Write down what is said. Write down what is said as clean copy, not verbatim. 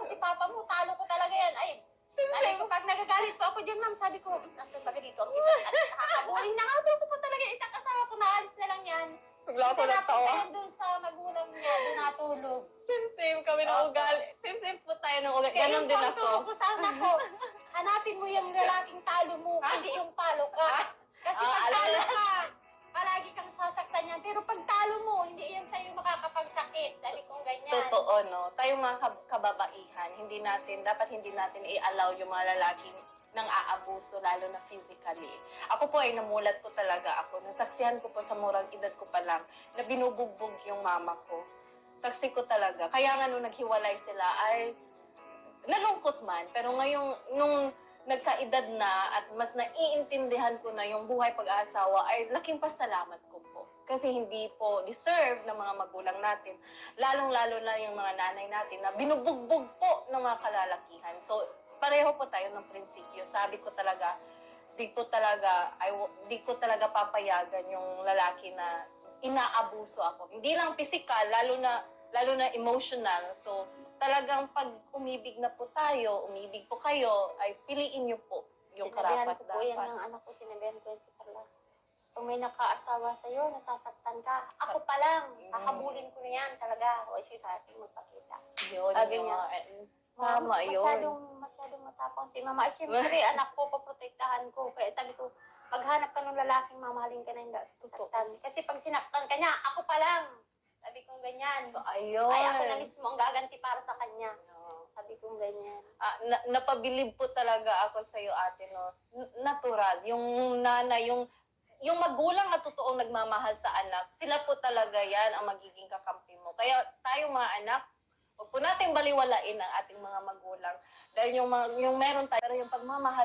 si papa mo, talo ko talaga yan. Ay, sabi ko, pag nagagalit po ako dyan, ma'am, sabi ko, nasa baga dito ang kita. Nakakabuling na nga po pa talaga. Itakasama ko, naalis na lang yan. Bigla ako Kasi nagtawa. napunta yan doon sa magulang niya, doon natulog. Same kami ng ugali. Same po tayo ng ugali. Kaya Ganon yung din pagturo ako. ko sa anak ko, hanapin mo yung lalaking talo mo, hindi yung talo ka. Kasi pag talo ka, palagi kang sasaktan yan. Pero pag talo mo, hindi yan sa'yo makakapagsakit. Dali kong ganyan. Totoo, no? Tayong mga kababaihan, dapat hindi natin i-allow yung mga lalaking nang aabuso, lalo na physically. Ako po ay namulat po talaga ako. Nasaksihan ko po sa murang edad ko pa lang na binubugbog yung mama ko. Saksi ko talaga. Kaya nga nung naghiwalay sila ay nalungkot man. Pero ngayong, nung nagkaedad na at mas naiintindihan ko na yung buhay pag-aasawa ay laking pasalamat ko po. Kasi hindi po deserve ng mga magulang natin, lalong-lalo na yung mga nanay natin na binubugbog po ng mga kalalakihan. So, pareho po tayo ng prinsipyo. Sabi ko talaga, di ko talaga papayagan yung lalaki na inaabuso ako. Hindi lang physical, lalo na emotional. So, talagang pag umibig na po tayo, umibig po kayo, ay piliin niyo po yung Sinabihan karapat ko po yan dapat. ng anak ko, sinabihan ko yan si Carla. Kung may nakaasawa sa'yo, nasasaktan ka. Ako pa lang, hahabulin ko na yan talaga. O siya sa akin magpakita. Yun, Sabi yung niya, mga- tama yun. Masyadong matapang si mama. Ay, siyempre, anak ko, paprotektahan ko. Kaya sabi ko, maghanap ka ng lalaking mamahalin ka na hindi saktan. Kasi pag sinaktan ka niya, ako pa lang. Sabi kong ganyan. So, ayun. Ay, ako na mismo ang gaganti para sa kanya. Sabi kong ganyan. Napabilib po talaga ako sa iyo, ate, no. Natural, yung nanay, yung magulang na totoong nagmamahal sa anak, sila po talaga yan ang magiging kakampi mo. Kaya tayo mga anak, huwag po natin baliwalain ang ating mga magulang. Dahil yung meron tayo, pero yung pagmamahal